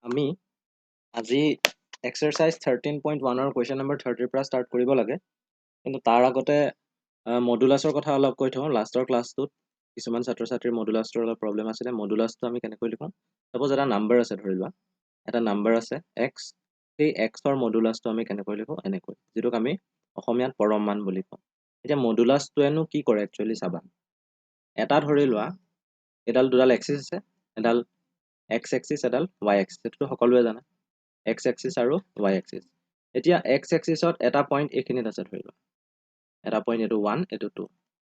আমি আজি এক্সাৰসাইজ 13.1 ৰ কুৱেশ্যন নম্বৰ 30 পৰা ষ্টাৰ্ট কৰিব লাগে কিন্তু তাৰ আগতে মডুলাছৰ কথা অলপ কৈ থওঁ লাষ্টৰ ক্লাছটোত কিছুমান ছাত্ৰ ছাত্ৰীৰ মডুলাছৰ অলপ প্ৰব্লেম আছিলে মডুলাছটো আমি কেনেকৈ লিখোঁ সাপোজ এটা নাম্বাৰ আছে ধৰি লোৱা এটা নাম্বাৰ আছে x সেই x ৰ মডুলাছটো আমি কেনেকৈ লিখোঁ এনেকৈ যেটোক আমি অসমীয়াত পৰম মান বুলি কওঁ এতিয়া মডুলাছটোৱেনো কি কৰে একচুৱেলি চাবা এটা ধৰি লোৱা এডাল দুডাল এক্সিছ আছে এডাল x axis এডাল y axis এটো সকলোৱে জানে x axis আৰু y axis এতিয়া x axisত এটা পইণ্ট এখিনিত আছে ধৰি লোৱা এটা পইণ্ট এটো 1 এটো 2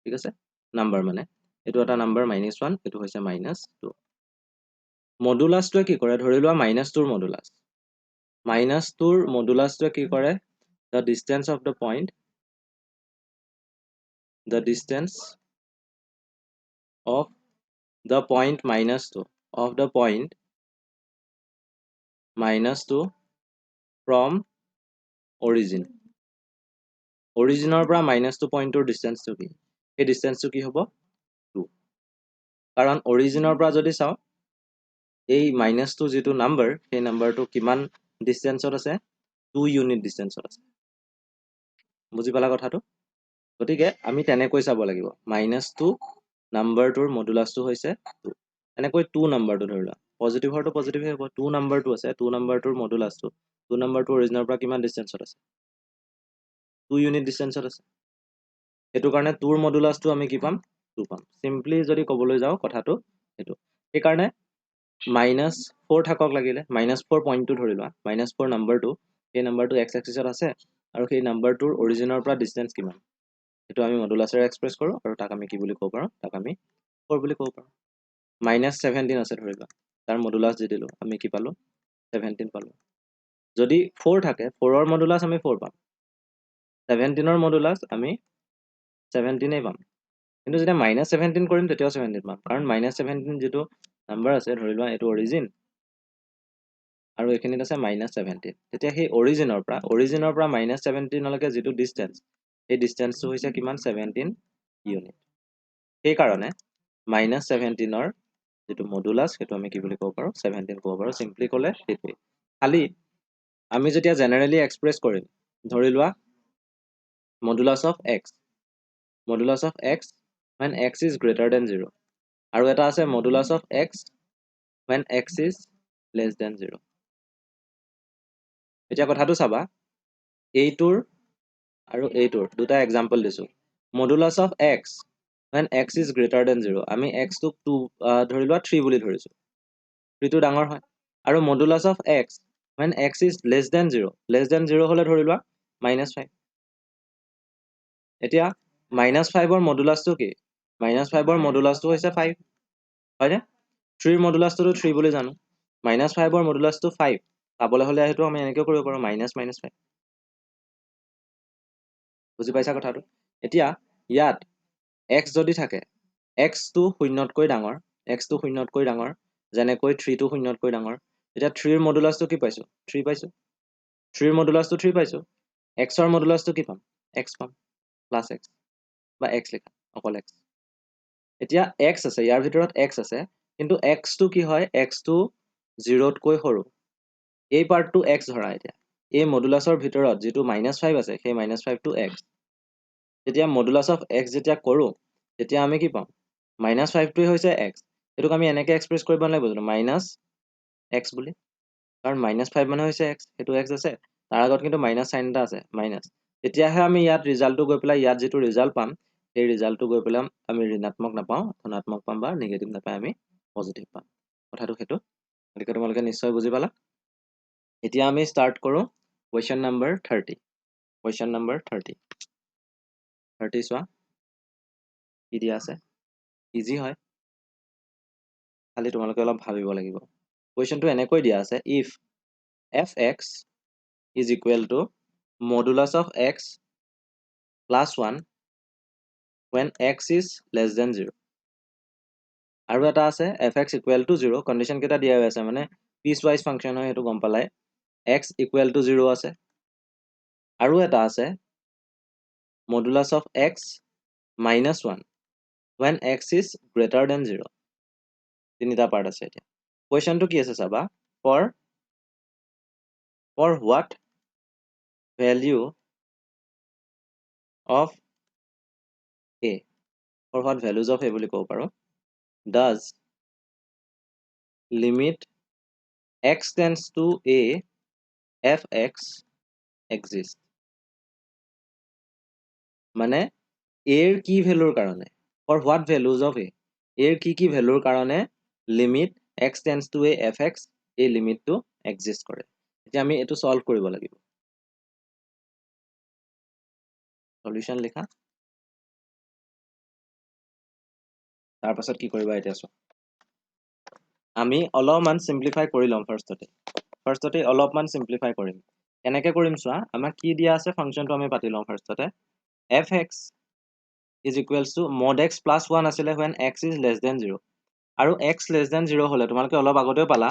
ঠিক আছে নাম্বাৰ মানে এটো এটা নাম্বাৰ -1 এটো হৈছে -2 মডুলাছটোৱে কি কৰে ধৰি লোৱা -2 ৰ মডুলাছ -2 ৰ মডুলাছটোৱে কি কৰে the distance of the point -2 from origin অৰিজিনৰ পৰা -2 পইণ্টৰ ডিসটেন্সটো কি এই ডিসটেন্সটো কি হ'ব 2 কাৰণ অৰিজিনৰ পৰা যদি চাও এই -2 যেটো নাম্বাৰ সেই নাম্বাৰটো কিমান ডিসটেন্সত আছে 2 ইউনিট ডিসটেন্সত আছে বুজি পালা কথাটো গতিকে আমি তেনেকৈ চাব লাগিব -2 নাম্বাৰটোৰ মডুলাছটো হৈছে 2 এনেকৈ 2 নাম্বাৰটো ধৰিলা পজিটিভৰটো পজিটিভ হ'ব 2 নাম্বাৰটো আছে 2 নাম্বাৰটোৰ মডুলাছটো 2 নাম্বাৰটো অৰিজিনৰ পৰা কিমান ডিসটেন্সত আছে 2 ইউনিট ডিসটেন্সত আছে এটো কাৰণে 2 ৰ মডুলাছটো আমি কি পাম 2 পাম সিম্পলি যদি কবলৈ যাও কথাটো এটো এই কাৰণে -4 থাকক লাগিলে -4 পইণ্টটো ধৰি লোৱা -4 নাম্বাৰটো এই নাম্বাৰটো x axisত আছে আৰু সেই নাম্বাৰটোৰ অৰিজিনৰ পৰা ডিসটেন্স কিমান এটো আমি মডুলাছৰে এক্সপ্ৰেছ কৰো আৰু তাক আমি কি বুলি ক'ব পাৰো তাক আমি 4 বুলি ক'ব পাৰো -17 আছে ধৰি লোৱা তাৰ মডুলাছ দি দিলো আমি কি পালো 17 পালো যদি 4 থাকে 4 ৰ মডুলাছ আমি 4 পাম 17 ৰ মডুলাছ আমি 17 পাম কিন্তু যেতিয়া -17 কৰিম তেতিয়াও 17 পাম কাৰণ -17 যেটো নাম্বাৰ আছে ধৰি লোৱা এটো অৰিজিন আৰু এখিনিত আছে -17 তেতিয়া সেই অৰিজিনৰ পৰা -17 লৈকে যেটো ডিসটেন্স এই ডিসটেন্সটো হৈছে কিমান 17 ইউনিট সেই কাৰণে -17 ৰ যেটো মডুলাছ হেতু আমি কি বুলি ক'ব পাৰো 17 ক'ব পাৰো সিম্পলি ক'লে হেতুই খালি আমি যেতিয়া জেনাৰেলি এক্সপ্ৰেছ কৰিম ধৰি লোৱা modulus of x when x is greater than 0 আৰু এটা আছে modulus of x when x is less than 0 এতিয়া কথাটো চাবা এইটোৰ আৰু এইটোৰ দুটা এক্সাম্পল দিছো modulus of x when x is greater than 0 আমি x টো 2 ধৰি লোৱা 3 বুলি ধৰিছো 3 টো ডাঙৰ হয় আৰু modulus of x when x is less than 0 হলে ধৰি লোৱা -5 এতিয়া -5 ৰ মডুলাছটো কি -5 ৰ মডুলাছটো হৈছে 5 হয়নে 3 ৰ মডুলাছটো 3 বুলি জানো -5 ৰ মডুলাছটো 5 পাবলৈ হলে হেতু আমি এনেকৈ কৰিব পাৰো -5 বুজি পাইছা কথাটো এতিয়া ইয়াত x যদি থাকে x টো শূন্যতকৈ ডাঙৰ যেনেকৈ 3 টো শূন্যতকৈ ডাঙৰ এতিয়া 3 ৰ মডুলাছটো কি পাইছো 3 পাইছো 3 ৰ মডুলাছটো 3 পাইছো x ৰ মডুলাছটো কি পাম x পাম প্লাস x বা x লিখা অকল x এতিয়া x আছে ইয়াৰ ভিতৰত x আছে কিন্তু x টো কি হয় x টো 0 তকৈ সৰু এই পাৰ্টটো x ধৰা এতিয়া এই মডুলাছৰ ভিতৰত যেটো -5 আছে সেই -5 টো x যেতিয়া মডুলাছ অফ x যেতিয়া কৰো তেতিয়া আমি কি পাম -5 টোই হৈছে x এটোক আমি এনেকৈ এক্সপ্ৰেছ কৰিব নালাগিব জানো -x বুলি কাৰণ -5 মানে হৈছে x এটো x আছে তাৰ আগত কিন্তু মাইনাস সাইন এটা আছে মাইনাস তেতিয়াহে আমি ইয়াত ৰিজাল্টটো গৈ পেলাই ইয়াত যেটো ৰিজাল্ট পাম এই ৰিজাল্টটো গৈ পেলাই আমি ঋণাত্মক নাপাও ধনাত্মক পাম বা নিগেটিভ নাপাই আমি পজিটিভ পাম কথাটো হেতু গতিকে তোমালোকে নিশ্চয় বুজি পালা এতিয়া আমি স্টাৰ্ট কৰো কোৱেশ্চন নম্বৰ 30 চোৱা কি দিয়া আছে ইজি হয় খালি তোমালোকে অলপ ভাবিব লাগিব কোৱেশ্চনটো এনেকৈ দিয়া আছে if fx is equal to modulus of x plus 1 when x is less than 0 আৰু এটা আছে fx equal to 0 কন্ডিশন কেটা দিয়া আছে মানে পিস ওয়াইজ ফাংশন হয় হেতু গম পালাই x equal to 0 আছে আৰু এটা আছে modulus of x minus 1 when x is greater than 0 তিনিটা পাৰ্ট আছে এতিয়া কোৱেশ্চনটো কি আছে চাবা for for what value of a, for what values of a বুলি ক'ব পাৰো, does limit x tends to a fx exist, মানে এৰ কি ভ্যালুৰ কাৰণে, for what values of a, এৰ কি ভ্যালুৰ কাৰণে limit x tends to a fx এই লিমিটটো exist কৰে। এতিয়া আমি এটো সলভ কৰিব লাগিব। সলিউশন লিখা, তাৰ পাছত কি কৰিবা এতিয়া চোৱা, আমি অলপমান সিম্পলিফাই কৰি লম। ফাৰ্ষ্টতে অলপমান সিম্পলিফাই কৰিম। কেনেকৈ কৰিম চোৱা, আমাক কি দিয়া আছে ফাংচনটো আমি পাতি লম। ফাৰ্ষ্টতে fx is equals to mod x plus 1 আছিলে when x is less than 0, আৰু x less than 0 হলে তোমালোকে অলপ আগতেও পালা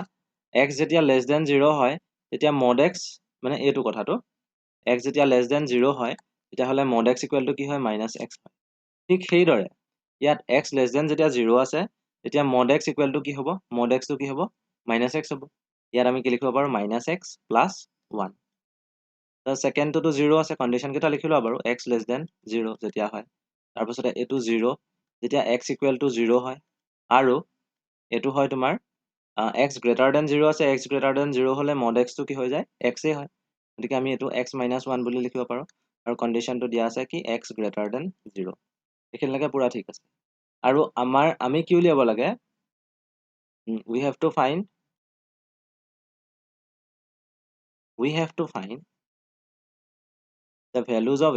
x যেতিয়া less than 0 হয় তেতিয়া mod x মানে এইটো কথাটো x যেতিয়া less than 0 হয় তেতিয়াহলে mod x equal to কি হয় minus x হয়। ঠিক সেইদৰে ইয়াত x less than যেতিয়া 0 আছে তেতিয়া mod x equal to কি হ'ব, mod x to কি হ'ব minus x হ'ব। ইয়াত আমি কি লিখিব পাৰো minus x plus 1। The second to 0 আছে, কন্ডিশন কেইটা লিখি লোৱা বাৰু, x less than 0 যেতিয়া হয়, তাৰ পাছতে এটো 0 যেতিয়া x equal to 0 হয়, আৰু এটো হয় তোমাৰ x greater than 0 আছে, x greater than 0 হলে mod x to কি হৈ যায় x এ হয়, গতিকে আমি এটো x minus 1 বুলি লিখিব পাৰো, আৰু কন্ডিশনটো দিয়া আছে কি x greater than 0। এখিনলৈকে পুৰা ঠিক আছে। আৰু আমি কি উলিয়াব লাগে, we have to find the values of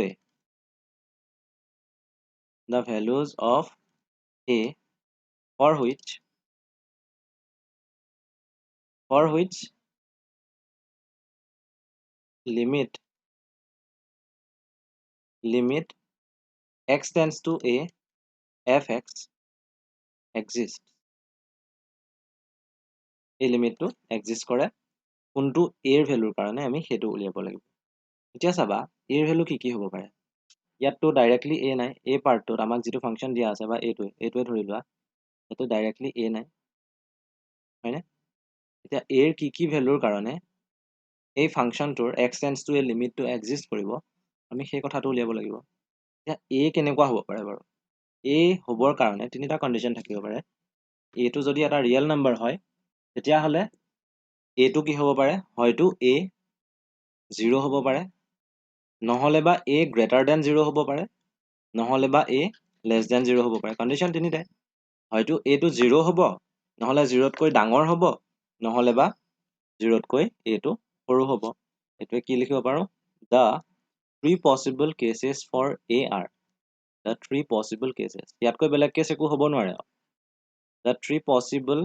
a for which limit x tends to a fx exists, এই লিমিটটো এক্সিষ্ট কৰে কোনটো এৰ ভ্যালুৰ কাৰণে আমি হেতু উলিয়াব লাগিব। এতিয়া চাবা এৰ ভ্যালু কি হ'ব পাৰে, ইয়াতটো ডাইৰেক্টলি এ নাই, এই পাৰ্টটোত আমাক যেটো ফাংচন দিয়া আছে বা এইটোৱে ধৰি লোৱা এটো ডাইৰেক্টলি এ নাই হয়নে। এতিয়া এৰ কি ভ্যালুৰ কাৰণে এই ফাংচনটোৰ x tends to a লিমিটটো এক্সিষ্ট কৰিব আমি সেই কথাটো উলিয়াব লাগিব। এতিয়া এ কেনেকুৱা হ'ব পাৰে বাৰু, এ হ'বৰ কাৰণে তিনিটা কন্ডিশন থাকিব পাৰে। এটো যদি এটা ৰিয়েল নাম্বাৰ হয় তেতিয়া হলে এটো কি হ'ব পাৰে, হয়তো a 0 হ'ব পাৰে, নহলে বা a greater than 0 হ'ব পাৰে, নহলে বা a less than 0 হ'ব পাৰে। কন্ডিশন তিনিটাই, হয়তো a টো 0 হ'ব, নহলে 0 তকৈ ডাঙৰ হ'ব, নহলে বা 0 তকৈ a টো সৰু হ'ব। এটোৱে কি লিখিব পাৰো, the three possible cases for a are, the three possible cases, ইয়াতকৈ বেলেগ কেছ একো হ'ব নোৱাৰে। The three possible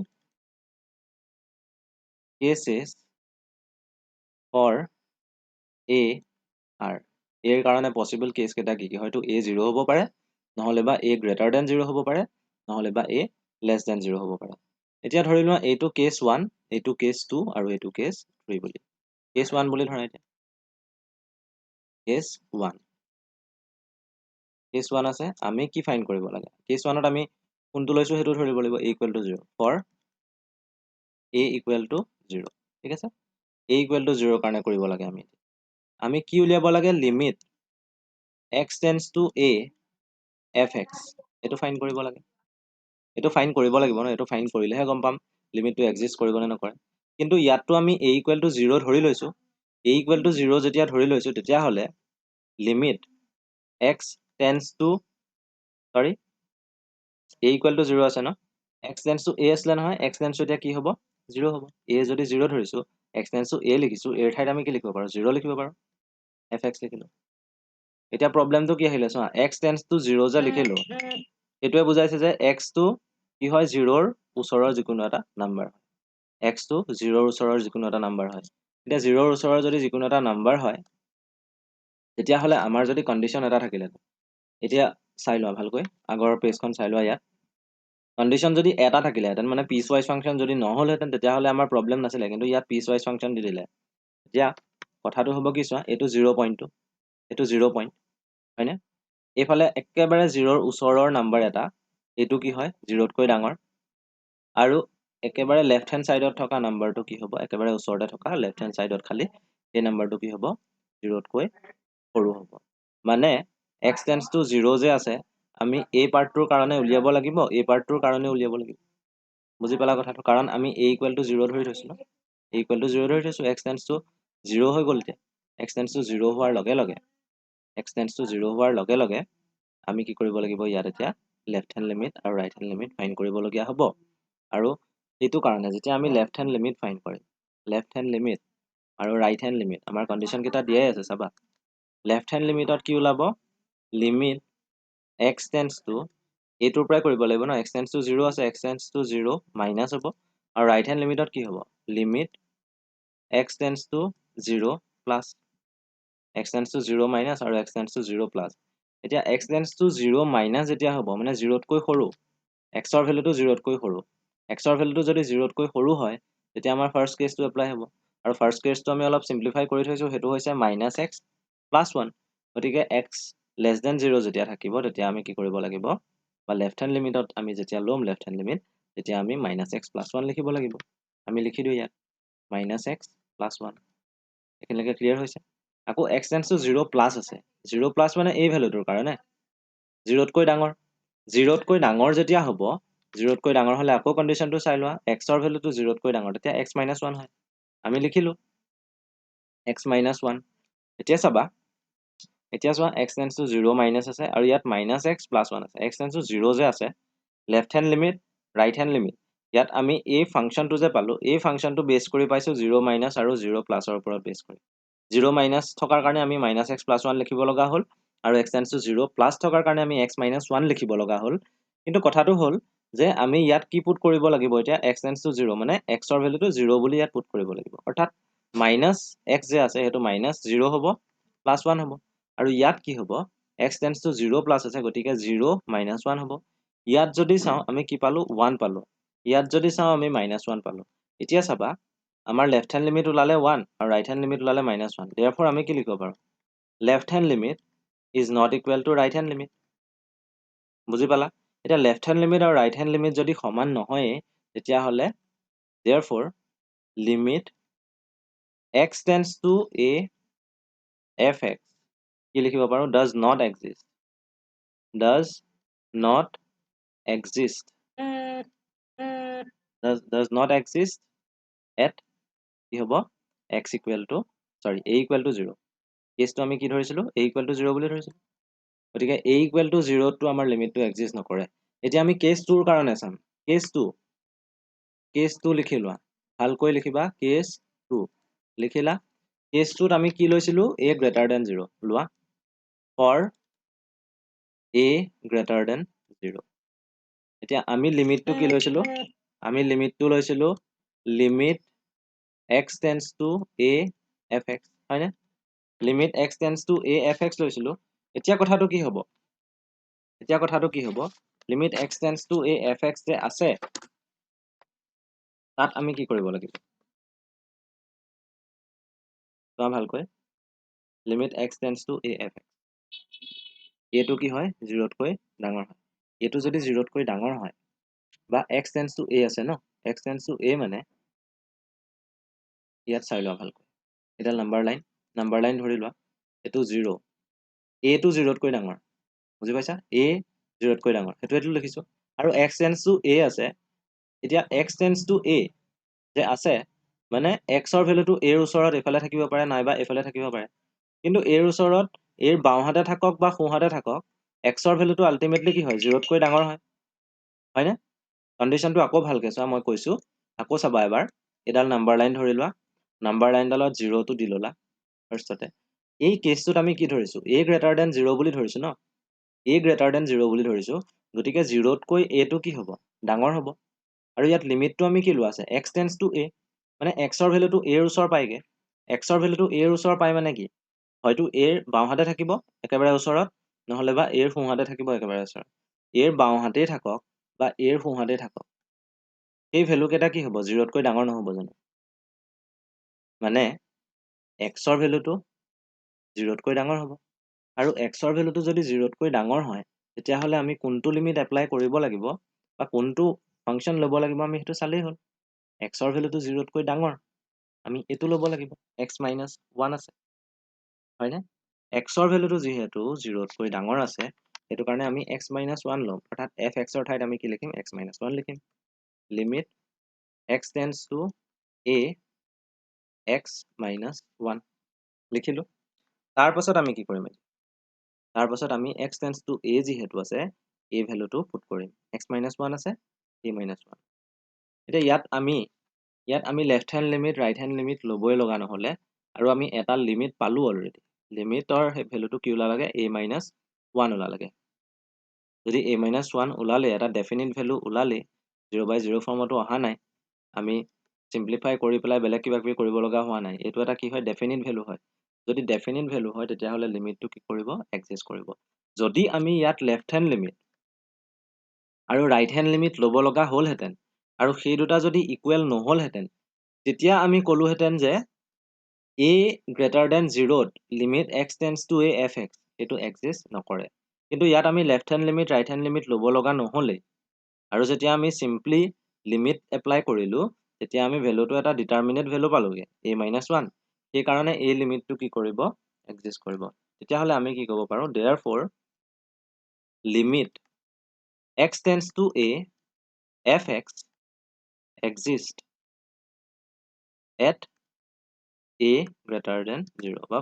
cases for a are, এৰ কাৰণে পসিবল কেছ কেইটা কি হয়তো a 0 হ'ব পাৰে, নহলে বা a greater than 0 হ'ব পাৰে, নহলে বা a less than 0 হ'ব পাৰে। এতিয়া ধৰি লোৱা এইটো কেছ 1, এইটো কেছ 2 আৰু এইটো কেছ 3 বুলি। কেছ 1 বুলি ধৰা, এতিয়া কেছ 1 আছে, আমি কি ফাইন্ড কৰিব লাগে, কেছ 1ত আমি কোনটো লৈছো হেতু ধৰিব লাগিব, a equal to 0 for a equal to 0, ঠিক আছে। a equal to 0 কাৰণে কৰিব লাগে আমি কি উলিয়াব লাগে, limit x tends to a fx, এটো ফাইন্ড কৰিব লাগে। এটো ফাইন্ড কৰিব লাগিব ন, এটো ফাইন্ড কৰিলেহে গম পাম লিমিটটো এক্সিষ্ট কৰিব নে নকৰে। কিন্তু ইয়াতটো আমি a equal to 0 ধৰি লৈছো, a equal to 0 যেতিয়া ধৰি লৈছো তেতিয়া হলে limit x tends to a equal to 0 আছে ন, x tends to a আছিলে নহয়, x tends to এতিয়া কি হ'ব 0 হ'ব। a যদি 0 ধৰিছো, x tends to a লিখিছো, a ঠাইত আমি কি লিখিব পাৰো 0 লিখিব পাৰো, fx লিখিলো। এতিয়া প্ৰবলেমটো কি আহিলে চোৱা, x tends to 0 যে লিখিলো এটোৱে বুজাইছে যে x টো কি হয় 0ৰ ওচৰৰ যিকোনো এটা নাম্বাৰ, x টো 0ৰ ওচৰৰ যিকোনো এটা নাম্বাৰ হয়। এতিয়া 0ৰ ওচৰৰ যদি যিকোনো এটা নাম্বাৰ হয় তেতিয়া হলে আমাৰ যদি কন্ডিশন এটা থাকিলে, এতিয়া চাই লোৱা ভালকৈ আগৰ পেজখন চাই লোৱা, ইয়াত কন্ডিশন যদি এটা থাকিলেহেঁতেন মানে পিস ওয়াইজ ফাংশন যদি নহলহেঁতেন তেতিয়াহলে আমাৰ প্ৰবলেম নাছিলে, কিন্তু ইয়াত পিস ওয়াইজ ফাংশন দি দিলে। এতিয়া কথাটো হ'ব কি চোৱা, এইটো 0 পইণ্টটো, এইটো 0 পইণ্ট হয়নে, এইফালে একেবাৰে 0ৰ ওচৰৰ নাম্বাৰ এটা, এইটো কি হয় 0তকৈ ডাঙৰ, আৰু একেবাৰে লেফট হেণ্ড সাইডত থকা নাম্বাৰটো কি হ'ব, একেবাৰে ওচৰতে থকা লেফট হেণ্ড সাইডত খালি এই নাম্বাৰটো কি হ'ব 0তকৈ সৰু হ'ব মানে x টেন্ডছ টু 0 যে আছে আমি এই পাৰ্টটোৰ কাৰণে উলিয়াব লাগিব এই পাৰ্টটোৰ কাৰণে উলিয়াব লাগিব বুজি পালা কথাটো কাৰণ আমি a = 0 ধৰি থৈছো ন a = 0 ধৰি থৈছো x টেন্ডছ টু 0 হৈ গ'ল এতিয়া x টেন্ডছ টু 0 হোৱাৰ লগে লগে x টেন্ডছ টু 0 হোৱাৰ লগে লগে আমি কি কৰিব লাগিব ইয়াত এতিয়া লেফট হ্যান্ড লিমিট আৰু ৰাইট হ্যান্ড লিমিট ফাইন্ড কৰিবলগীয়া হ'ব আৰু এইটো কাৰণে যেতিয়া আমি লেফট হ্যান্ড লিমিট ফাইন্ড কৰিম লেফট হ্যান্ড লিমিট আৰু ৰাইট হ্যান্ড লিমিট আমাৰ কন্ডিশন কেইটা দিয়াই আছে চাবা লেফট হ্যান্ড লিমিটত কি ওলাব লিমিট x টেন্ডছ টু এইটোৰ পৰাই কৰিব লাগিব ন x টেন্ডছ টু 0 আছে x টেন্ডছ টু 0 মাইনাস হ'ব আৰু ৰাইট হ্যান্ড লিমিটত কি হ'ব limit x tends to 0 plus x tends to 0 minus আৰু x টেন্ডছ টু 0 প্লাস এতিয়া x টেন্ডছ টু 0 মাইনাস যেতিয়া হ'ব মানে 0তকৈ সৰু x ৰ ভ্যালুটো 0তকৈ সৰু x ৰ ভ্যালুটো যদি 0তকৈ সৰু হয় তেতিয়া আমাৰ ফাৰ্স্ট কেছটো এপ্লাই হ'ব আৰু ফাৰ্স্ট কেছটো আমি অলপ সিম্পলিফাই কৰি থৈছো হেতু হৈছে -x + 1 গতিকে x <0 যেতিয়া থাকিব তেতিয়া আমি কি কৰিব লাগিব বা লেফট হ্যান্ড লিমিটত আমি যেতিয়া লম লেফট হ্যান্ড লিমিট তেতিয়া আমি -x + 1 লিখিব লাগিব আমি লিখি দিও ইয়াত -x + 1 এখিনলৈকে ক্লিয়াৰ হৈছে আকৌ x টেন্ডছ টু 0 প্লাস আছে 0 প্লাস মানে এই ভ্যালুটোৰ কাৰণে 0তকৈ ডাঙৰ 0তকৈ ডাঙৰ যেতিয়া হ'ব 0তকৈ ডাঙৰ হলে আকৌ কন্ডিশনটো চাই লোৱা x ৰ ভ্যালুটো 0তকৈ ডাঙৰ তেতিয়া x - 1 হয় আমি লিখিলো x - 1 এতিয়া চাবা এতিয়া চোৱা x টেন্ডছ টু 0 মাইনাস আছে আৰু ইয়াত -x + 1 আছে x টেন্ডছ টু 0 যে আছে left hand limit right hand limit ইয়াত আমি এই ফাংশনটো যে পালো এই ফাংশনটো বেস কৰি পাইছো 0 মাইনাস আৰু 0 প্লাসৰ ওপৰত বেস কৰি 0 মাইনাস থকাৰ কাৰণে আমি -x + 1 লিখিব লগা হ'ল আৰু x টেন্ডছ টু 0 প্লাস থকাৰ কাৰণে আমি x - 1 লিখিব লগা হ'ল কিন্তু কথাটো হ'ল যে আমি ইয়াত কি পুট কৰিব লাগিব এতিয়া x টেন্ডছ টু 0 মানে x ৰ ভ্যালুটো 0 বুলি ইয়াত পুট কৰিব লাগিব অৰ্থাৎ -x যে আছে হেতু -0 হ'ব +1 হ'ব আৰু ইয়াত কি হ'ব x টেন্ডছ টু 0 প্লাস আছে গতিকে 0 - 1 হ'ব ইয়াত যদি চাও আমি কি পালো 1 পালো ইয়াত যদি চাও আমি -1 পালো এতিয়া চাবা আমাৰ লেফট হ্যান্ড লিমিট ওলালে 1 আৰু ৰাইট হ্যান্ড লিমিট ওলালে -1 therefore আমি কি লিখিব পাৰো left hand limit is not equal to right hand limit বুজি পালা এটা লেফট হ্যান্ড লিমিট আৰু ৰাইট হ্যান্ড লিমিট যদি সমান নহয় তেতিয়া হলে therefore limit x tends to a fx কি লিখিব পাৰো does not exist does not exist not exist at কি হ'ব x equal to sorry a equal to 0 কেছটো আমি কি ধৰিছিলো a equal to 0 বুলি ধৰিছিলো গতিকে a equal to 0 টো আমাৰ লিমিটটো এক্সিষ্ট নকৰে এতিয়া আমি কেছ 2 ৰ কাৰণে চাম কেছ 2 লিখি লোৱা ভালকৈ লিখিবা কেছ 2 লিখিলা কেছ 2 ত আমি কি লৈছিলো a greater than 0 লোৱা for a greater than 0 এতিয়া আমি লিমিটটো কি লৈছিলো আমি লিমিটটো লৈছিলো limit x tends to a fx হয়নে limit x tends to a fx লৈছিলো এতিয়া কথাটো কি হ'ব limit x tends to a fx যে আছে তাত আমি কি কৰিব লাগিব তো ভালকৈ limit x tends to a fx এটো কি হয় 0তকৈ ডাঙৰ হয় এটো যদি 0তকৈ ডাঙৰ হয় বা x tends to a আছে ন x tends to a মানে ইয়াত চাই লোৱা ভালকৈ এটা নাম্বাৰ লাইন ধৰি লোৱা এটো 0 a টো 0তকৈ ডাঙৰ বুজি পাইছা a 0তকৈ ডাঙৰ হেতু লিখিছো আৰু x tends to a আছে এতিয়া x tends to a যে আছে মানে x ৰ ভ্যালুটো a ৰ ওচৰত এফালে থাকিব পাৰে নাইবা এফালে থাকিব পাৰে কিন্তু a ৰ ওচৰত a ৰ বাওঁহাতে থাকক বা সোঁহাতে থাকক x ৰ ভ্যালুটো আলটিমেটলি কি হয় 0তকৈ ডাঙৰ হয় হয়নে কন্ডিশনটো আকৌ ভালকৈ চোৱা মই কৈছো আকৌ চাবা এবাৰ এডাল নাম্বাৰ লাইন ধৰি লোৱা নাম্বাৰ লাইনডালত 0 টো দি ললা ফাৰ্ষ্টতে এই কেছটোত আমি কি ধৰিছো a greater than 0 বুলি ধৰিছো ন a greater than 0 বুলি ধৰিছো গতিকে 0তকৈ a টো কি হ'ব ডাঙৰ হ'ব আৰু ইয়াত লিমিটটো আমি কি লোৱা আছে x tends to a মানে x ৰ ভ্যালুটো a ৰ ওচৰ পাইগে x ৰ ভ্যালুটো a ৰ ওচৰ পাই মানে কি হয়তো a ৰ বাওঁহাতে থাকিব একেবাৰে ওচৰত নহলে বা a ৰ সোঁহাতে থাকিব একেবাৰে ওচৰত a ৰ বাওঁহাতেই থাকক বা a ৰ সোঁহাতে থাকক এই ভ্যালু কেইটা কি হ'ব 0তকৈ ডাঙৰ নহব জানো মানে x ৰ ভ্যালুটো 0তকৈ ডাঙৰ হ'ব আৰু x ৰ ভ্যালুটো যদি 0তকৈ ডাঙৰ হয় তেতিয়া হলে আমি কোনটো লিমিট এপ্লাই কৰিব লাগিব বা কোনটো ফাংশন ল'ব লাগিব আমি হেতু চালেই হ'ল x ৰ ভ্যালুটো 0তকৈ ডাঙৰ আমি এটো লব লাগিব x - 1 আছে হয় না x ৰ ভ্যালুটো যেহেতু 0 তকৈ ডাঙৰ আছে এটো কাৰণে আমি x - 1 লম অৰ্থাৎ fx ৰ ঠাইত আমি কি লিখিম x - 1 লিখিম limit x tends to a x - 1 লিখিলো তাৰ পাছত আমি কি কৰিম তাৰ পাছত আমি x tends to a যেহেতু আছে a ভ্যালুটো পুট কৰিম x - 1 আছে a - 1 এতিয়া ইয়াত আমি left hand limit right hand limit লবই লগা নহলে আৰু আমি এটা লিমিট পালো অলৰেডি লিমিটৰ ভ্যালুটো কি ওলালাগে a - 1 ওলালাগে যদি a - 1 ওলালে এটা ডেফিনিট ভ্যালু ওলালে 0/0 ফৰ্মতো অহা নাই আমি সিম্পলিফাই কৰি পেলাই বেলেগ কিবা কিবি কৰিব লগা হোৱা নাই এটো এটা কি হয় ডেফিনিট ভ্যালু হয় যদি ডেফিনিট ভ্যালু হয় তেতিয়া হলে লিমিটটো কি কৰিব এক্সিষ্ট কৰিব যদি আমি ইয়াত লেফট হ্যান্ড লিমিট আৰু ৰাইট হ্যান্ড লিমিট লব লগা হলহেতেন আৰু সেই দুটা যদি ইকুৱেল নহলহেতেন তেতিয়া আমি কলোহেতেন যে a greater than 0 limit x tends to a fx এটো এক্সিষ্ট নকৰে কিন্তু ইয়াত আমি left hand limit right hand limit লব লগা নহলে আৰু যেতিয়া আমি সিম্পলি লিমিট এপ্লাই কৰিলো তেতিয়া আমি ভ্যালুটো এটা ডিটাৰমিনেট ভ্যালু পালোগে a - 1 সেই কাৰণে এই লিমিটটো কি কৰিব এক্সিষ্ট কৰিব তেতিয়া হলে আমি কি ক'ব পাৰো therefore limit x tends to a fx exist at a greater than 0 বা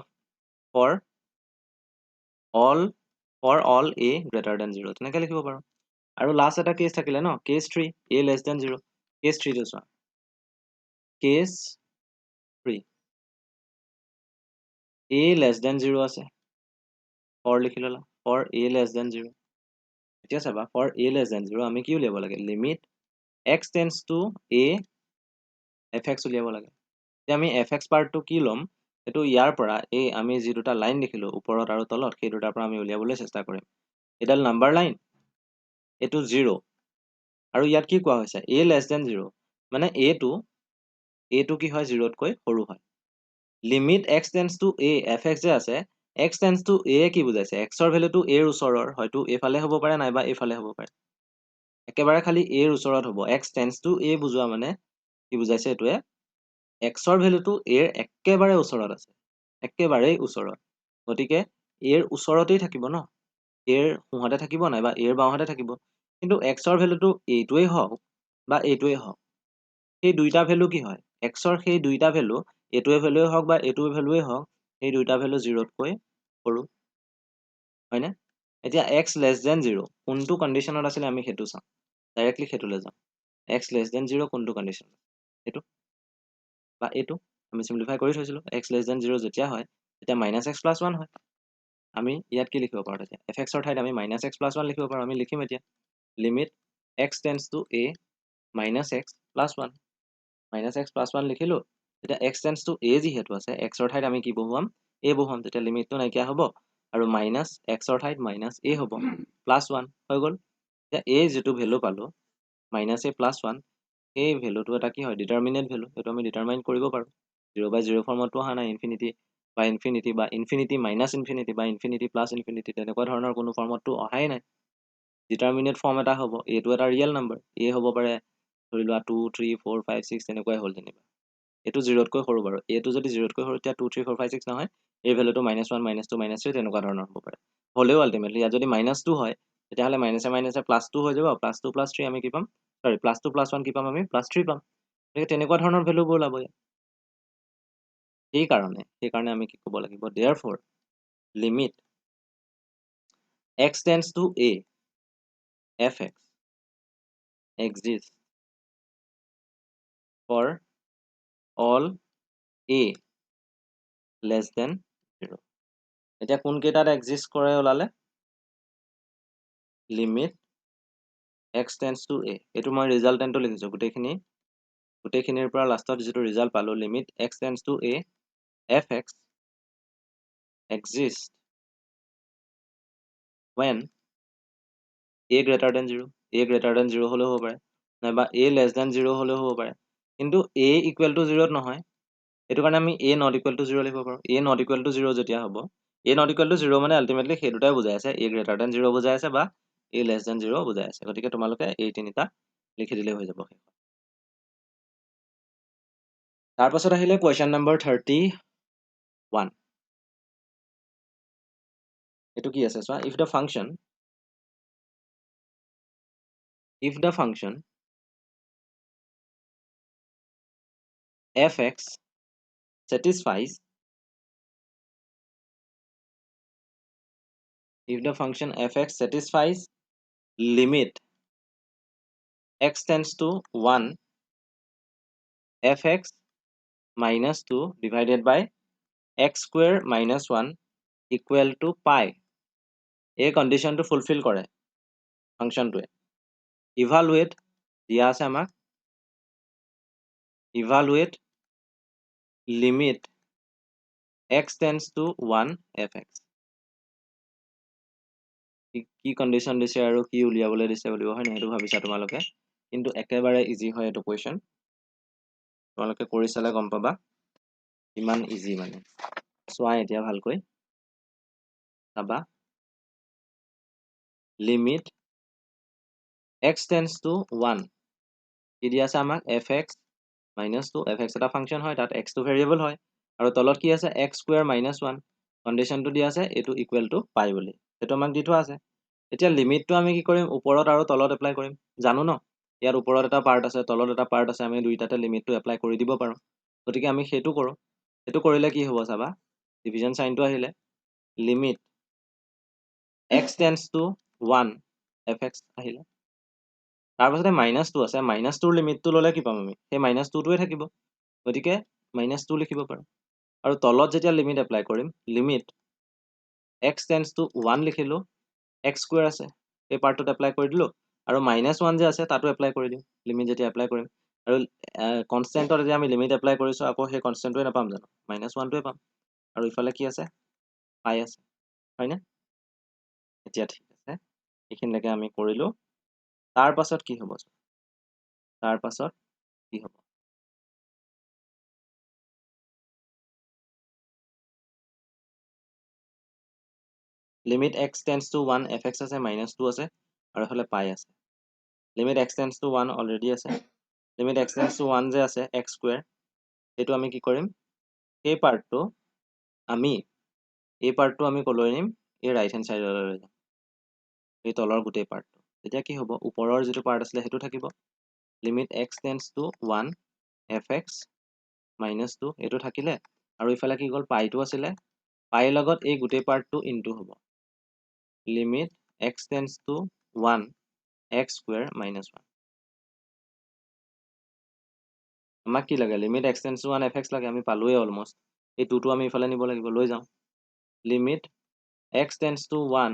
for all a greater than 0 তেনেকৈ লিখিব পাৰো আৰু লাষ্ট এটা কেস থাকিলে ন case 3 a less than 0 case 3 টো চোৱা কেস 3 a less than 0 আছে for লিখি ললা for a less than 0 এতিয়া চাবা for a less than 0 আমি কি উলিয়াব লাগে limit x tends to a fx উলিয়াব লাগে এতিয়া আমি fx পাৰ্টটো কি লম এটো ইয়াৰ পৰা এই আমি যি দুটা লাইন দেখিলো ওপৰত আৰু তলত সেই দুটাৰ পৰা আমি উলিয়াবলৈ চেষ্টা কৰিম এডাল নাম্বাৰ লাইন এটো 0 আৰু ইয়াত কি কোৱা হৈছে a less than 0 মানে a টো কি হয় 0 তকৈ সৰু হয় limit x tends to a fx যে আছে x tends to a কি বুজাইছে x ৰ ভ্যালুটো a ৰ ওচৰৰ হয়তো এফালে হ'ব পাৰে নাইবা এফালে হ'ব পাৰে একেবাৰে খালি a ৰ ওচৰত হ'ব x tends to a বুজোৱা মানে কি বুজাইছে এটোৱে x ৰ ভ্যালুটো a ৰ একেবাৰে ওচৰত আছে একেবাৰে ওচৰত গতিকে a ৰ ওচৰতেই থাকিব ন a ৰ সোঁহাতে থাকিব নাইবা a ৰ বাওঁহাতে থাকিব কিন্তু x ৰ ভ্যালুটো এইটোৱেই হওক বা এইটোৱেই হওক সেই দুইটা ভ্যালু কি হয় x ৰ সেই দুইটা ভ্যালু এইটোৱে ভ্যালুৱে হওক বা এইটোৱে ভ্যালুৱে হওক সেই দুইটা ভ্যালু 0 তকৈ সৰু হয়নে এতিয়া x less than 0 কোনটো কন্ডিশনত আছিল আমি হেতু চাম ডাইৰেক্টলি হেতুলে যাম x less than 0 কোনটো কন্ডিশন এটো বা এটো আমি সিম্পলিফাই কৰি থৈছিলো x less than 0 যেতিয়া হয় তেতিয়া -x + 1 হয় আমি ইয়াত কি লিখিব পাৰো তেতিয়া fx ৰ ঠাইত আমি -x + 1 লিখিব পাৰো আমি লিখিম এতিয়া limit x tends to a -x + 1 -x + 1 লিখিলো তেতিয়া x tends to a যেহেতু আছে x ৰ ঠাইত আমি কি বহুৱাম a বহুৱাম তেতিয়া লিমিটটো নাইকিয়া হ'ব আৰু -x ৰ ঠাইত -a হ'ব +1 হৈ গল এতিয়া a যেটো ভ্যালু পালো -a + 1 এই ভ্যালুটো এটা কি হয় ডিটাৰমিনেট ভ্যালু এটো আমি ডিটাৰমাইন কৰিব পাৰো 0/0 ফৰ্মতো অহা নাই ইনফিনিটি বা ইনফিনিটি বা ইনফিনিটি মাইনাস ইনফিনিটি বা ইনফিনিটি প্লাস ইনফিনিটি তেনেকুৱা ধৰণৰ কোনো ফৰ্মতো অহাই নাই ডিটাৰমিনেট ফৰ্ম এটা হ'ব এটো এটা ৰিয়েল নাম্বাৰ a হ'ব পাৰে ধৰি লোৱা 2 3 4 5 6 তেনেকুৱাই হ'ল যেনিবা এটো 0 তকৈ সৰু বাৰু এটো যদি 0 তকৈ সৰু তেতিয়া 2 3 4 5 6 নহয় এই ভ্যালুটো -1 -2 -3 তেনেকুৱা ধৰণৰ হ'ব পাৰে হলেও আলটিমেটলি ইয়াত যদি -2 হয় তেতিয়া হলে -a +2 হৈ যাব +2 + 3 আমি কি পাম সৰি +2 + 1 কি পাম আমি +3 পাম তেনেকুৱা ধৰণৰ ভ্যালুবোৰ ওলাব এই কাৰণে আমি কি ক'ব লাগিব therefore limit x tends to a fx exists for all a less than 0 এতিয়া কোন কেইটাত এক্সিষ্ট কৰে ওলালে limit x tends to a এটো মই ৰিজাল্টেন্টটো লিখিছো গোটেইখিনিৰ পৰা লাষ্টত যেটো ৰিজাল্ট পালো limit x tends to a fx exists when a greater than 0 হলেও হ'ব পাৰে নাইবা a less than 0 হলেও হ'ব পাৰে কিন্তু a equal to 0 নহয় এটো কাৰণে আমি a not equal to 0 লিখিব পাৰো a not equal to 0 যেতিয়া হ'ব a not equal to 0 মানে আলটিমেটলি সেই দুটাই বুজাই আছে a greater than 0 বুজাই আছে বা a less than 0 বুজাই আছে গতিকে তোমালোকে এই তিনিটা লিখি দিলে হৈ যাব তাৰ পাছত আহিলে question number 31 এটো কি আছে চোৱা if the function fx satisfies limit x tends to 1 fx minus 2 divided by x square minus 1 equal to pi এই কন্ডিশনটো ফুলফিল কৰে ফাংশনটোৱে ইভালুয়েট দিয়া আছে আমাক evaluate limit x tends to 1 fx কি কন্ডিশন দিছে আৰু কি উলিয়াবলৈ দিছে বুলিব হয় না হেতু ভাবিছা তোমালোকে কিন্তু একেবাৰে ইজি হয় এটো কোৱেশ্চন তোমালোকে কৰি চালে গম পাবা ইমান ইজি মানে চোৱা এতিয়া ভালকৈ চাবা limit x tends to 1 কি দিয়া আছে আমাক fx minus 2 fx এটা ফাংশন হয় তাত x টো ভেৰিয়েবল হয় আৰু তলত কি আছে x square minus 1 কন্ডিশনটো দিয়া আছে এটো ইকুৱেল টু পাই বুলি এটো আমাক দি থোৱা আছে এতিয়া লিমিটটো আমি কি কৰিম ওপৰত আৰু তলত এপ্লাই কৰিম জানো ন ইয়াৰ ওপৰত এটা পাৰ্ট আছে তলত এটা পাৰ্ট আছে আমি দুইটাতে লিমিটটো এপ্লাই কৰি দিব পাৰো গতিকে আমি হেতু কৰো হেতু কৰিলে কি হ'ব চাবা ডিভিজন সাইনটো আহিলে limit x tends to 1 fx আহিলে তাৰ পাছতে -2 আছে -2 লিমিটটো ললে কি পাম আমি সেই -2 টোৱে থাকিব গতিকে -2 লিখিব পাৰো আৰু তলত যেতিয়া লিমিট এপ্লাই কৰিম লিমিট x tends to 1 লিখিলো x স্কয়াৰ আছে এই পাৰ্টটো এপ্লাই কৰি দিলো আৰু -1 যে আছে তাতো এপ্লাই কৰি দিম লিমিট যেতিয়া এপ্লাই কৰিম আৰু কনস্ট্যান্টত যেতিয়া আমি লিমিট এপ্লাই কৰিছো আকৌ সেই কনস্ট্যান্টটোৱে নাপাম জানো -1 টোৱে পাম আৰু ইফালে কি আছে পাই আছে হয় না এতিয়া ঠিক আছে এইখিনিলৈকে আমি কৰিলো তাৰ পাছত কি হ'ব তাৰ পাছত কি হ'ব limit x tends to 1 fx আছে -2 আছে আৰু এফালে পাই আছে limit x tends to 1 already আছে limit x tends to 1 যে আছে x square এটো আমি কি কৰিম এই পাৰ্টটো আমি কলৈ নিম এই ৰাইট হ্যান্ড সাইডলৈ লৈ যাম এই তলৰ গোটেই পাৰ্টটো তেতিয়া কি হ'ব ওপৰৰ যেটো পাৰ্ট আছিল হেতু থাকিব limit x tends to 1 fx -2 এটো থাকিলে আৰু ইফালে কি গল পাইটো আছিলে পাইৰ লগত এই গোটেই পাৰ্টটো ইনটু হ'ব limit x tends to 1 x square minus 1 আমাক কি লাগে limit x tends to 1 fx লাগে আমি পালোৱে অলমোস্ট এই 2 টো আমি ইফালে নিব লাগিব লৈ যাও limit x tends to 1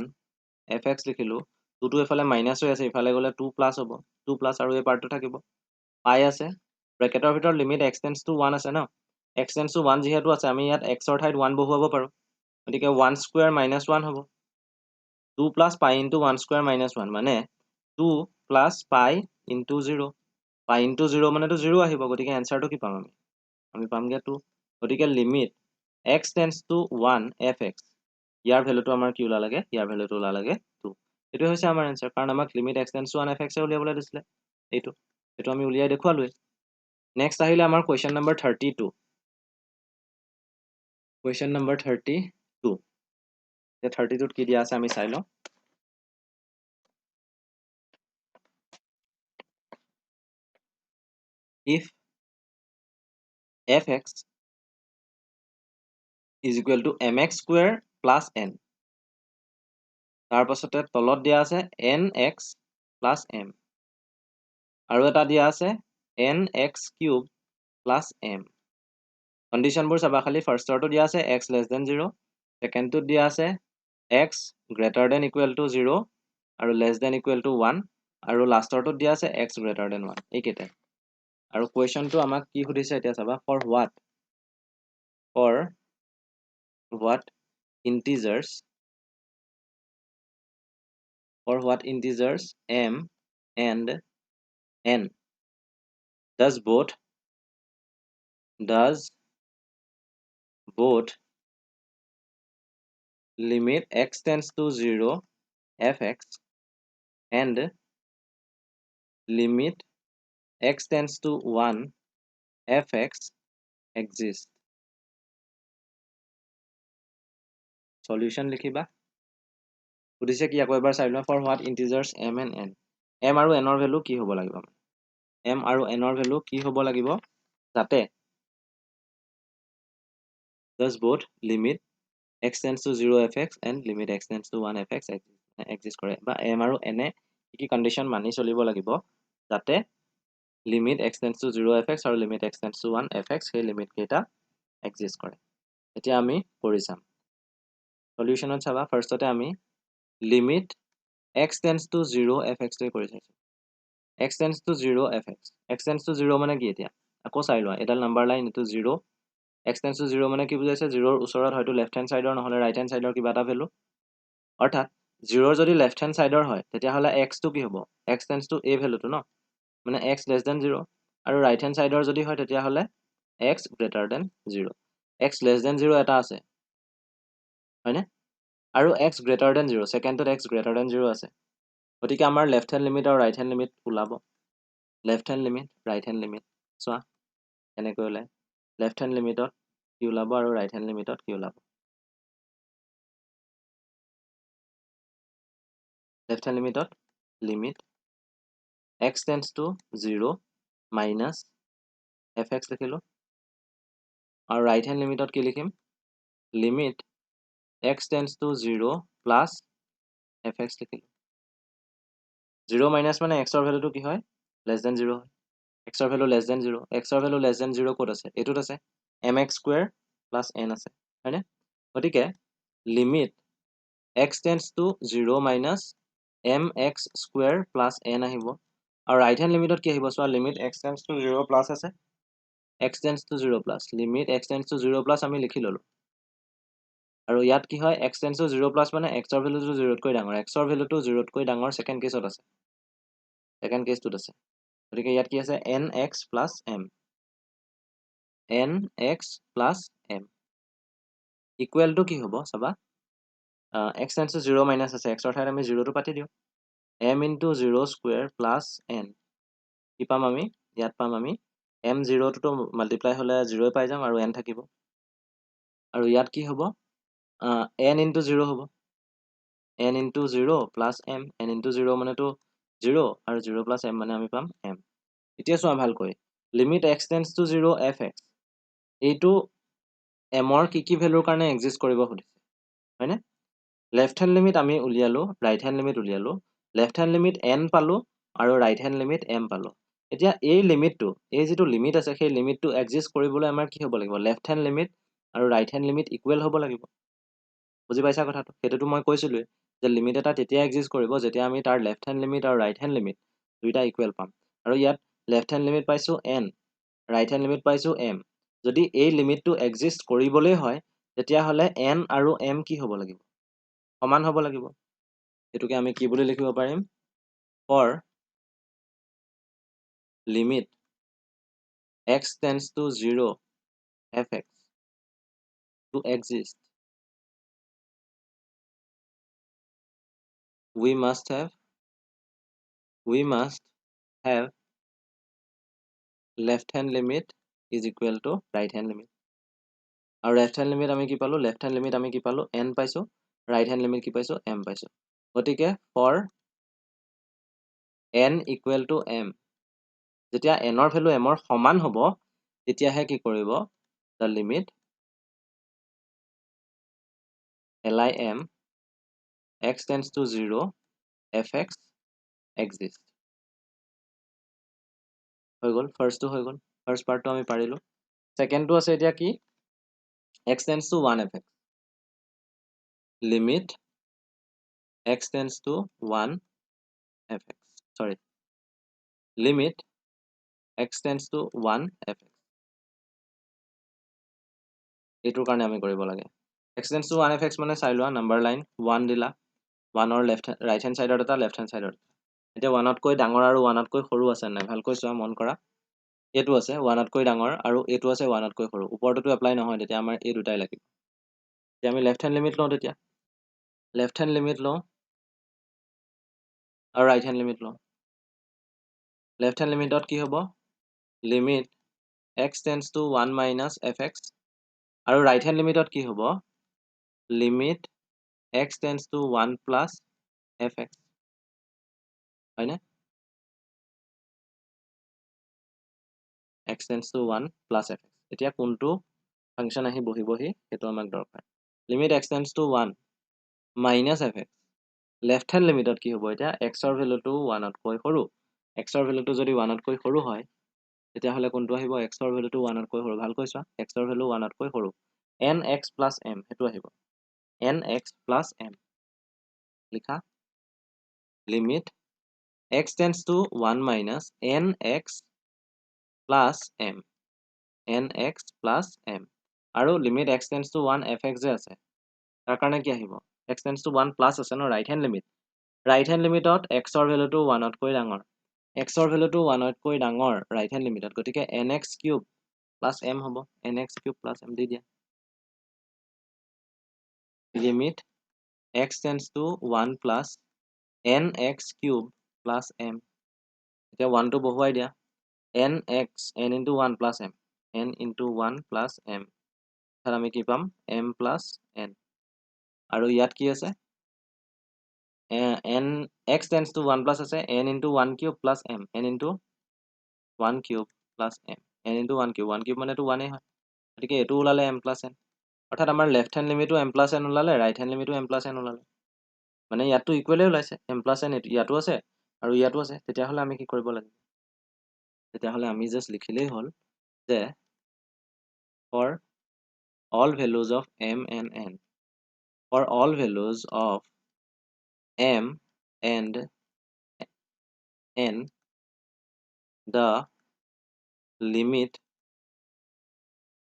fx লিখিলো 2 টো ইফালে মাইনাস হৈ আছে ইফালে গলে 2 প্লাস হ'ব 2 প্লাস আৰু এই পাৰ্টটো থাকিব পাই আছে ব্ৰেকেটৰ ভিতৰত limit x tends to 1 আছে ন x tends to 1 যেহেতু আছে আমি ইয়াত x ৰ ঠাইত 1 বহুৱাব পাৰো গতিকে 1 স্কয়াৰ -1 হ'ব 2 plus pi into 1 square minus 1 মানে 2 plus pi into 0 pi into 0 মানে তো 0 আহিব গতিকে এনসারটো কি পাম আমি পামগে 2 গতিকে limit x tends to 1 fx ইয়াৰ ভ্যালুটো আমাৰ কি ওলালাগে ইয়াৰ ভ্যালুটো ওলালাগে 2 এটো হৈছে আমাৰ এনসাৰ কাৰণ আমাক limit x tends to 1 fx উলিয়াবলৈ দিছিলে এটো আমি উলিয়াই দেখুৱালোই নেক্সট আহিলে আমাৰ কোৱেশ্চন নম্বৰ 32 কোৱেশ্চন নম্বৰ 32 এই 32 ত কি দিয়া আছে আমি চাই লওঁ if fx is equal to mx square plus n তাৰ পাছতে তলত দিয়া আছে nx plus m আৰু এটা দিয়া আছে nx cube plus m কন্ডিশনবোৰ চাবা খালি ফাৰ্ষ্টৰটো দিয়া আছে x less than 0 সেকেন্ডটোত দিয়া আছে x greater than equal to 0 আৰু less than equal to 1 আৰু লাষ্টৰটোত দিয়া আছে x greater than 1 এইকেইটা আৰু কোৱেশ্চনটো আমাক কি সুধিছে এতিয়া চাবা for what integers m and n does both limit x tends to 0 fx and limit x tends to 1 fx exist solution লিখিবা সুধিছে কি আকৌ এবাৰ চাই লোৱা for what integers m and n m আৰু n ৰ ভ্যালু কি হ'ব লাগিব m আৰু n ৰ ভ্যালু কি হ'ব লাগিব যাতে does both limit x tends to 0 fx and limit x tends to 1 fx exist কৰে বা m আৰু n এ কি কন্ডিশন মানি চলিব লাগিব যাতে limit x tends to 0 fx আৰু limit x tends to 1 fx সেই লিমিট কেইটা exist কৰে এতিয়া আমি কৰি চাম সলিউশনত চাবা ফাৰ্ষ্টতে আমি limit x tends to 0 fx লৈ কৰি চাইছো x tends to 0 fx x tends to 0 মানে কি এতিয়া আকৌ চাই লোৱা এডাল নাম্বাৰ লাইন এটো 0 x tends to 0 মানে কি বুজাইছে 0 ৰ ওচৰত হয়তো লেফট হ্যান্ড সাইডৰ নহলে ৰাইট হ্যান্ড সাইডৰ কিবা এটা ভ্যালু অৰ্থাৎ 0 যদি লেফট হ্যান্ড সাইডৰ হয় তেতিয়া হলে x টো কি হ'ব x tends to a ভ্যালুটো ন মানে x less than 0 আৰু ৰাইট হ্যান্ড সাইডৰ যদি হয় তেতিয়া হলে x greater than 0 x less than 0 এটা আছে হয়নে আৰু x greater than 0 সেকেন্ডত x greater than 0 আছে গতিকে আমাৰ লেফট হ্যান্ড লিমিট আৰু ৰাইট হ্যান্ড লিমিট ওলাব left hand limit right hand limit চোৱা এনেকৈ ওলাই লেফট হ্যান্ড লিমিটত কি ওলাব আৰু ৰাইট হ্যান্ড লিমিটত কি ওলাব লেফট হ্যান্ড লিমিটত limit x tends to 0 minus fx লিখিলো আৰু ৰাইট হ্যান্ড লিমিটত কি লিখিম limit x tends to 0 plus fx লিখিলো 0 minus মানে x ৰ ভ্যালুটো কি হয় less than 0 হয় x ৰ ভ্যালু less than 0 x ৰ ভ্যালু less than 0 ক'ত আছে এটোত আছে mx square plus n আছে হয়নে গতিকে limit x tends to 0 minus mx square plus n আহিব আৰু ৰাইট হ্যান্ড লিমিটত কি আহিব so limit x tends to 0 plus আছে x tends to 0 plus limit x tends to 0 plus আমি লিখি ললো আৰু ইয়াত কি হয় x tends to 0 plus মানে x ৰ ভ্যালুটো 0 তকৈ ডাঙৰ x ৰ ভ্যালুটো 0 তকৈ ডাঙৰ সেকেন্ড কেছত আছে সেকেন্ড কেছটোত আছে গতিকে ইয়াত কি আছে nx plus m nx plus m equal to কি হ'ব চাবা x tends to 0 minus আছে x ৰ ঠাইত আমি 0 টো পাতি দিও m into 0 square plus n কি পাম আমি ইয়াত পাম আমি m 0 টো মাল্টিপ্লাই হলে 0 পাই যাম আৰু n থাকিব আৰু ইয়াত কি হ'ব n into 0 হ'ব n into 0 plus m n into 0 মানে তো 0 আৰু 0 plus m মানে আমি পাম m এতিয়া চোৱা ভালকৈ limit x tends to 0 fx এইটো m ৰ কি ভ্যালুৰ কাৰণে এক্সিষ্ট কৰিব খুজিছে হয়নে লেফট হ্যান্ড লিমিট আমি উলিয়ালো ৰাইট হ্যান্ড লিমিট উলিয়ালো লেফট হ্যান্ড লিমিট n পালো আৰু ৰাইট হ্যান্ড লিমিট m পালো এতিয়া এই লিমিটটো এই যেটো লিমিট আছে সেই লিমিটটো এক্সিষ্ট কৰিবলৈ আমাৰ কি হ'ব লাগিব লেফট হ্যান্ড লিমিট আৰু ৰাইট হ্যান্ড লিমিট ইকুৱেল হ'ব লাগিব বুজি পাইছা কথাটো হেতুটো মই কৈছিলো যে লিমিট এটা তেতিয়া এক্সিষ্ট কৰিব যেতিয়া আমি তাৰ লেফট হ্যান্ড লিমিট আৰু ৰাইট হ্যান্ড লিমিট দুইটা ইকুৱেল পাম আৰু ইয়াত লেফট হ্যান্ড লিমিট পাইছো n ৰাইট হ্যান্ড লিমিট পাইছো m যদি এই লিমিটটো এক্সিষ্ট কৰিবলৈ হয় তেতিয়া হলে n আৰু m কি হ'ব লাগিব সমান হ'ব লাগিব এটোকে আমি কি বুলি লিখিব পাৰিম for limit x tends to 0 fx to exist we must have left hand limit is equal to right hand limit আৰু left hand limit আমি কি পালো left hand limit আমি কি পালো n পাইছো right hand limit কি পাইছো m পাইছো গতিকে for n equal to m যেতিয়া n ৰ ভ্যালু m ৰ সমান হ'ব তেতিয়াহে কি কৰিব the limit lim x tends to 0 fx exist হৈ গল ফাৰ্স্টটো হৈ গল ফাৰ্স্ট পাৰ্টটো আমি পাৰিলো সেকেন্ডটো আছে এতিয়া কি x tends to 1 fx limit x tends to 1 fx sorry limit x tends to 1 fx এইটোৰ কাৰণে আমি কৰিব লাগে x tends to 1 fx মানে চাই লোৱা নাম্বাৰ লাইন 1 দিলা 1 ৰ লেফট ৰাইট হ্যান্ড সাইডত এটা লেফট হ্যান্ড সাইডত এতিয়া 1 তকৈ ডাঙৰ আৰু 1 তকৈ সৰু আছে নাই ভালকৈ চোৱা মন কৰা এটো আছে 1 তকৈ ডাঙৰ আৰু এটো আছে 1 তকৈ সৰু ওপৰটো এপ্লাই নহয় তেতিয়া আমাৰ এই দুটাই লাগিব এতিয়া আমি লেফট হ্যান্ড লিমিট লওঁ তেতিয়া লেফট হ্যান্ড লিমিট লওঁ আৰু ৰাইট হ্যান্ড লিমিট লওঁ লেফট হ্যান্ড লিমিটত কি হ'ব limit x tends to 1 minus fx আৰু right hand limitত কি হ'ব limit x tends to 1 plus fx হয়নে x tends to 1 plus fx এতিয়া কোনটো ফাংশন আহি বহি হেতু আমাক দৰকাৰ limit x tends to 1 minus fx left hand limitত কি হ'ব এতিয়া x ৰ ভ্যালুটো 1 তকৈ সৰু x ৰ ভ্যালুটো যদি 1 তকৈ সৰু হয় তেতিয়া হলে কোনটো আহিব x ৰ ভ্যালুটো 1 তকৈ সৰু ভাল কৈছা x ৰ ভ্যালু 1 তকৈ সৰু nx plus m হেতু আহিব nx plus m লিখা limit x tends to 1 minus nx plus m nx plus m আৰু limit x tends to 1 fx যে আছে তাৰ কাৰণে কি আহিব x tends to 1 plus আছে ন right hand limitত x ৰ ভ্যালুটো 1 তকৈ ডাঙৰ x ৰ ভ্যালুটো 1 তকৈ ডাঙৰ right hand limitত গতিকে nx cube plus m হ'ব nx cube plus m দি দিয়া limit x tends to 1 plus nx cube plus m এতিয়া 1 টো বহুৱাই দিয়া nx n into 1 plus m n into 1 plus m তাত আমি কি পাম m plus n আৰু ইয়াত কি আছে n x tends to 1 plus আছে n into 1 cube plus m n into 1 cube plus m n into 1 cube 1 cube মানে তো 1 হয় গতিকে এটো ওলালে m plus n অৰ্থাৎ আমাৰ লেফট হ্যান্ড লিমিটটো m plus n ওলালে ৰাইট হ্যান্ড লিমিটটো m plus n ওলালে মানে ইয়াতো ইকুৱেলে ওলাইছে m plus n ইয়াতো আছে আৰু ইয়াতো আছে তেতিয়া হলে আমি কি কৰিব লাগে তেতিয়া হলে আমি জাস্ট লিখিলেই হল যে for all values of m and n for all values of m and n the limit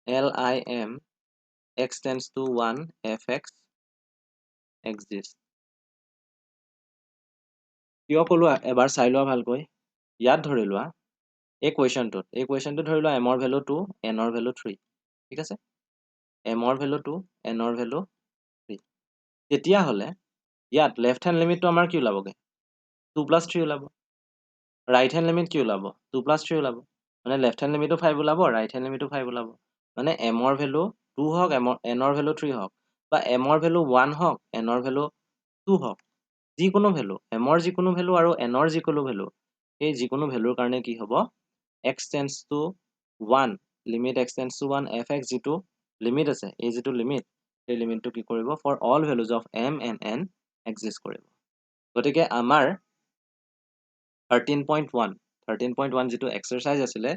lim x tends to 1 fx exists কিয় কলো এবাৰ চাই লোৱা ভালকৈ ইয়াত ধৰি লোৱা এই কুৱেশ্যনটো ধৰি লোৱা m ৰ ভ্যালু 2 n ৰ ভ্যালু 3 ঠিক আছে m ৰ ভ্যালু 2 n ৰ ভ্যালু 3 তেতিয়া হলে ইয়াত লেফট হ্যান্ড লিমিটটো আমাৰ কি ওলাবগে 2 plus 3 ওলাব ৰাইট হ্যান্ড লিমিট কি ওলাব 2 plus 3 ওলাব মানে লেফট হ্যান্ড লিমিটটো 5 ওলাব ৰাইট হ্যান্ড লিমিটটো 5 ওলাব মানে m ৰ ভ্যালু 2 হওক n ৰ ভ্যালু 3 হওক বা m ৰ ভ্যালু 1 হওক n ৰ ভ্যালু 2 হওক যিকোনো ভ্যালু m ৰ যিকোনো ভ্যালু আৰু n ৰ যিকোনো ভ্যালু এই যিকোনো ভ্যালুৰ কাৰণে কি হ'ব x tends to 1 limit x tends to 1 fx যিটো লিমিট আছে এই যিটো লিমিট এই লিমিটটো কি কৰিব for all values of m and n exist কৰিব গতিকে আমাৰ 13.1 যিটো এক্সাৰসাইজ আছিলে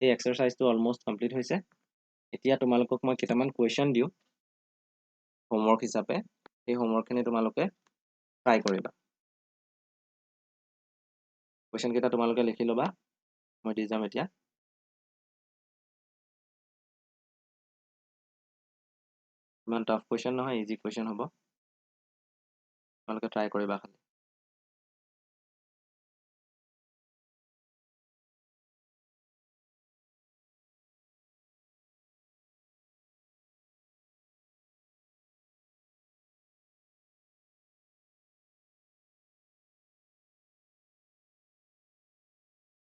এই এক্সাৰসাইজটো অলমোস্ট কমপ্লিট হৈছে এতিয়া তোমালোকক মই কেইটামান কুৱেশ্যন দিও হোমৱৰ্ক হিচাপে এই হোমৱৰ্কখিনি তোমালোকে ট্ৰাই কৰিবা কুৱেশ্যন কেইটা তোমালোকে লিখি লবা মই দি যাম এতিয়া ইমান টাফ কুৱেশ্যন নহয় ইজি কুৱেশ্যন হ'ব তোমালোকে ট্ৰাই কৰিবা খালি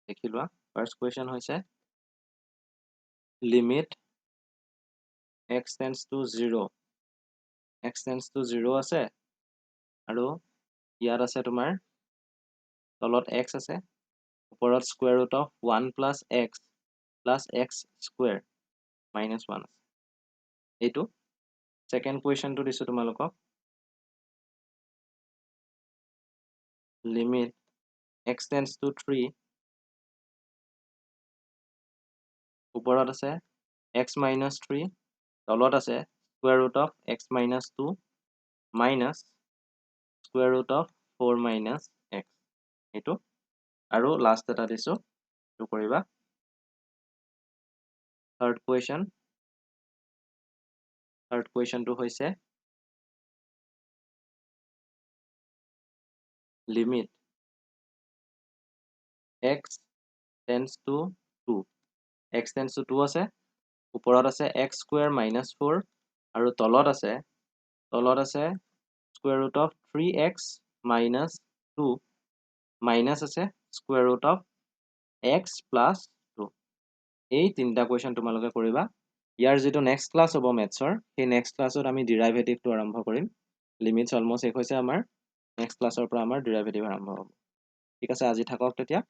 দেখি লোৱা ফাৰ্স্ট কুৱেশ্যন হৈছে limit x tends to 0 x tends to 0 আছে আৰু ইয়াত আছে তোমাৰ তলত x আছে ওপৰত square root of 1 plus x square minus 1 এইটো সেকেন্ড কুৱেশ্যনটো দিছো তোমালোকক লিমিট x tends to 3 ওপৰত আছে x minus 3 তলত আছে square root of x minus 2 minus square root of 4 minus x এইটো আৰু লাষ্ট এটা দিছো এইটো কৰিবা থাৰ্ড কুৱেশ্যনটো হৈছে limit x tends to 2 x tends to 2 আছে ওপৰত আছে x square minus 4 আৰু তলত আছে square root of 3x minus 2 minus আছে square root of x plus 2 এই তিনিটা কুৱেশ্যন তোমালোকে কৰিবা ইয়াৰ যেটো নেক্সট ক্লাছ হ'ব মেথছৰ সেই নেক্সট ক্লাছত আমি ডিৰাইভেটিভটো আৰম্ভ কৰিম লিমিটছ অলমোষ্ট শেষ হৈছে আমাৰ নেক্সট ক্লাছৰ পৰা আমাৰ ডিৰাইভেটিভ আৰম্ভ হ'ব ঠিক আছে আজি থাকক তেতিয়া